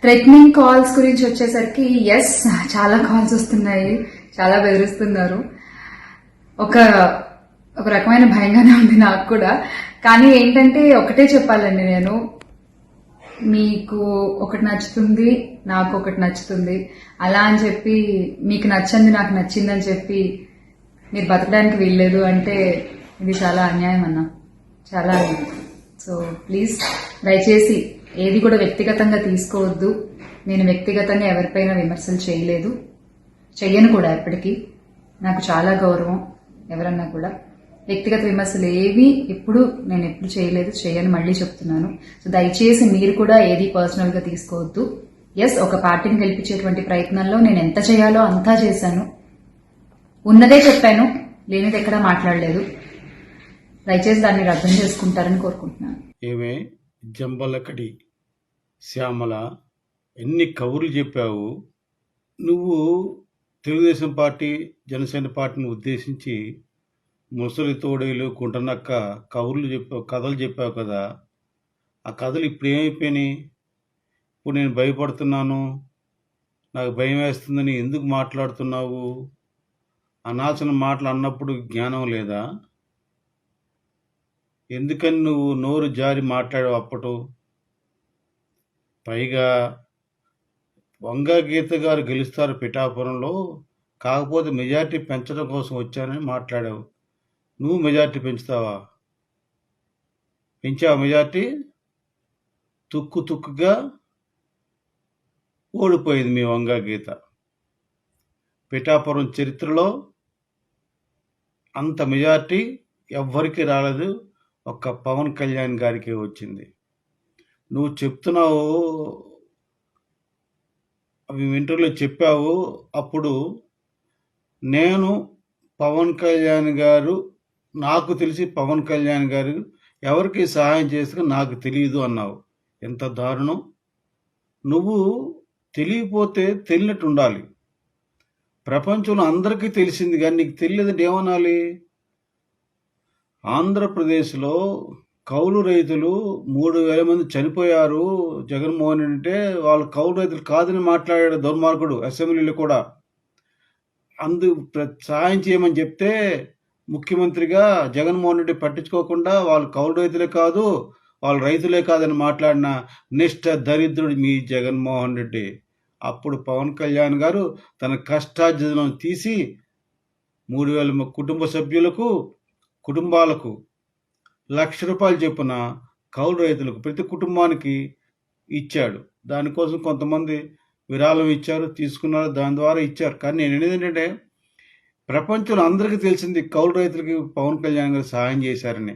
Threatening calls గురించి వచ్చేసరికి yes, చాలా కాల్స్ వస్తున్నాయి, చాలా బెదిరిస్తున్నారు. ఒక ఒక రకమైన భయంగానే ఉంది నాకు కూడా. కానీ ఏంటంటే ఒకటే చెప్పాలండి, నేను మీకు ఒకటి నచ్చుతుంది, నాకు ఒకటి నచ్చుతుంది, అలా అని చెప్పి మీకు నచ్చింది నాకు నచ్చిందని చెప్పి మీరు బతకడానికి వీల్లేదు అంటే ఇది చాలా అన్యాయం అన్న, చాలా అన్యాయం. సో ప్లీజ్ దయచేసి ఏది కూడా వ్యక్తిగతంగా తీసుకోవద్దు. నేను వ్యక్తిగతంగా ఎవరిపైన విమర్శలు చేయలేదు, చెయ్యను కూడా. ఎప్పటికీ నాకు చాలా గౌరవం ఎవరన్నా కూడా. వ్యక్తిగత విమర్శలు ఏవి నేను ఎప్పుడు చేయలేదు, చేయని మళ్ళీ చెప్తున్నాను. సో దయచేసి మీరు కూడా ఏది పర్సనల్ గా తీసుకోవద్దు. ఎస్, ఒక పార్టీని గెలిపించేటువంటి ప్రయత్నంలో నేను ఎంత చేయాలో అంతా చేశాను, ఉన్నదే చెప్పాను, లేనిది ఎక్కడా మాట్లాడలేదు. దయచేసి దాన్ని అర్థం చేసుకుంటారని కోరుకుంటున్నాను. ఏమే జంబలకడి శ్యామల, ఎన్ని కబుర్లు చెప్పావు నువ్వు. తెలుగుదేశం పార్టీ, జనసేన పార్టీని ఉద్దేశించి ముసలి తోడేలు కుంటనక్క కబుర్లు చెప్పావు, కథలు చెప్పావు కదా. ఆ కథలు ఇప్పుడు ఏమైపోయినాయి? ఇప్పుడు నేను భయపడుతున్నాను, నాకు భయం వేస్తుందని ఎందుకు మాట్లాడుతున్నావు? అనాల్సిన మాటలు అన్నప్పుడు జ్ఞానం లేదా? ఎందుకని నువ్వు నోరు జారి మాట్లాడావు అప్పటు? పైగా వంగా గీత గారు గెలుస్తారు పిఠాపురంలో, కాకపోతే మెజార్టీ పెంచడం కోసం వచ్చానని మాట్లాడావు. నువ్వు మెజార్టీ పెంచుతావా? పెంచావా మెజార్టీ? తుక్కుగా ఓడిపోయింది మీ వంగా గీత. పిఠాపురం చరిత్రలో అంత మెజార్టీ ఎవ్వరికి రాలేదు, ఒక్క పవన్ కళ్యాణ్ గారికి వచ్చింది. నువ్వు చెప్తున్నావు, అవి ఇంటర్వ్యూలో చెప్పావు. అప్పుడు నేను పవన్ కళ్యాణ్ గారు, నాకు తెలిసి పవన్ కళ్యాణ్ గారు ఎవరికి సహాయం చేస్తే నాకు తెలియదు అన్నావు. ఎంత దారుణం! నువ్వు తెలియపోతే తెలియనట్టు ఉండాలి. ప్రపంచంలో అందరికీ తెలిసింది కానీ నీకు తెలియదంటే ఏమనాలి? ఆంధ్రప్రదేశ్లో కౌలు రైతులు 3,000 మంది చనిపోయారు జగన్మోహన్ రెడ్డి అంటే, వాళ్ళు కౌలు రైతులు కాదని మాట్లాడాడు దుర్మార్గుడు అసెంబ్లీలో కూడా. సహాయం చేయమని చెప్తే ముఖ్యమంత్రిగా జగన్మోహన్ రెడ్డి పట్టించుకోకుండా వాళ్ళు కౌలు రైతులే కాదు, వాళ్ళు రైతులే కాదని మాట్లాడిన నిష్ఠ దరిద్రుడు మీ జగన్మోహన్ రెడ్డి. అప్పుడు పవన్ కళ్యాణ్ గారు తన కష్టార్జితం తీసి 3,000 కుటుంబ సభ్యులకు, కుటుంబాలకు ₹1,00,000 చొప్పున కౌలు రైతులకు ప్రతి కుటుంబానికి ఇచ్చాడు. దానికోసం కొంతమంది విరాళం ఇచ్చారు, తీసుకున్నారు, దాని ద్వారా ఇచ్చారు. కానీ నేను ఏంటంటే, ప్రపంచంలో అందరికీ తెలిసింది కౌలు రైతులకి పవన్ కళ్యాణ్ గారు సహాయం చేశారని.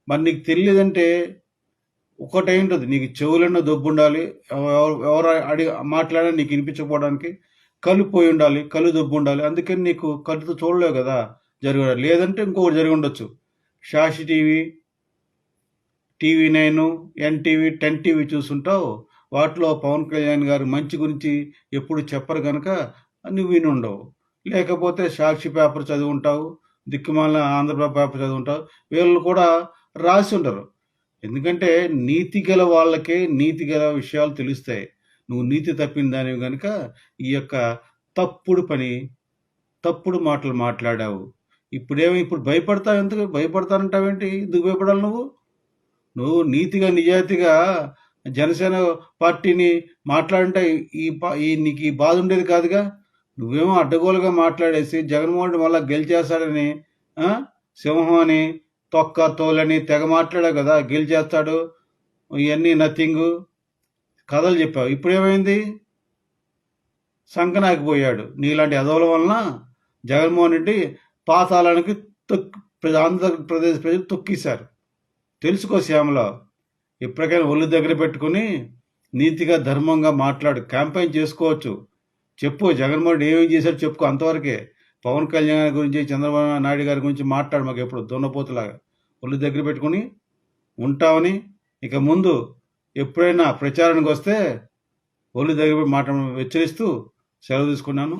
మరి నీకు తెలియదంటే ఒకటి ఉంటుంది, నీకు చెవులన్న దొబ్బు ఉండాలి, ఎవరు మాట్లాడినా నీకు వినిపించకపోవడానికి కళ్ళు పోయి ఉండాలి, కళ్ళు దొబ్బు ఉండాలి. అందుకని నీకు కళ్ళుతో చూడలేవు కదా, జరగదు. లేదంటే ఇంకొకటి జరిగి ఉండొచ్చు. సాక్షి టీవీ, TV9, NTV, 10 TV చూస్తుంటావు. వాటిలో పవన్ కళ్యాణ్ గారు మంచి గురించి ఎప్పుడు చెప్పరు కనుక నువ్వు విని ఉండవు. లేకపోతే సాక్షి పేపర్ చదివి ఉంటావు, దిక్కుమాల ఆంధ్రప్రభ పేపర్ చదివి ఉంటావు. వీళ్ళు కూడా రాసి ఉండరు. ఎందుకంటే నీతి గల వాళ్ళకే నీతి గల విషయాలు తెలుస్తాయి. నువ్వు నీతి తప్పిన దానివి కనుక ఈ యొక్క తప్పుడు మాటలు మాట్లాడావు. ఇప్పుడు భయపడతావు. ఎందుకు భయపడతానంటావేంటి? ఎందుకు భయపడాలి? నువ్వు నీతిగా నిజాయితీగా జనసేన పార్టీని మాట్లాడంటే నీకు ఈ బాధ ఉండేది కాదుగా. నువ్వేమో అడ్డగోలుగా మాట్లాడేసి జగన్మోహన్ రెడ్డి మళ్ళీ గెలిచేస్తాడని, సింహం అని, తొక్క తోలని తెగ మాట్లాడావు కదా, గెలిచేస్తాడు, ఇవన్నీ నథింగ్ కథలు చెప్పావు. ఇప్పుడేమైంది? సంకనాకిపోయాడు. నీలాంటి అదవుల వలన జగన్మోహన్ రెడ్డి పాతాళానికి ఆంధ్రప్రదేశ్ ప్రజలు తొక్కేశారు. తెలుసుకో శ్యామల, ఎప్పటికైనా ఒళ్ళు దగ్గర పెట్టుకుని నీతిగా ధర్మంగా మాట్లాడు, క్యాంపెయిన్ చేసుకోవచ్చు. చెప్పు జగన్మోహన్ రెడ్డి ఏమేం చేశాడు చెప్పుకో, అంతవరకే. పవన్ కళ్యాణ్ గురించి, చంద్రబాబు నాయుడు గారి గురించి మాట్లాడు మాకు ఎప్పుడు దున్నపోతులాగా. ఒళ్ళు దగ్గర పెట్టుకుని ఉంటామని ఇక ముందు ఎప్పుడైనా ప్రచారానికి వస్తే ఒళ్ళు దగ్గర మాట హెచ్చరిస్తూ సెలవు తీసుకున్నాను.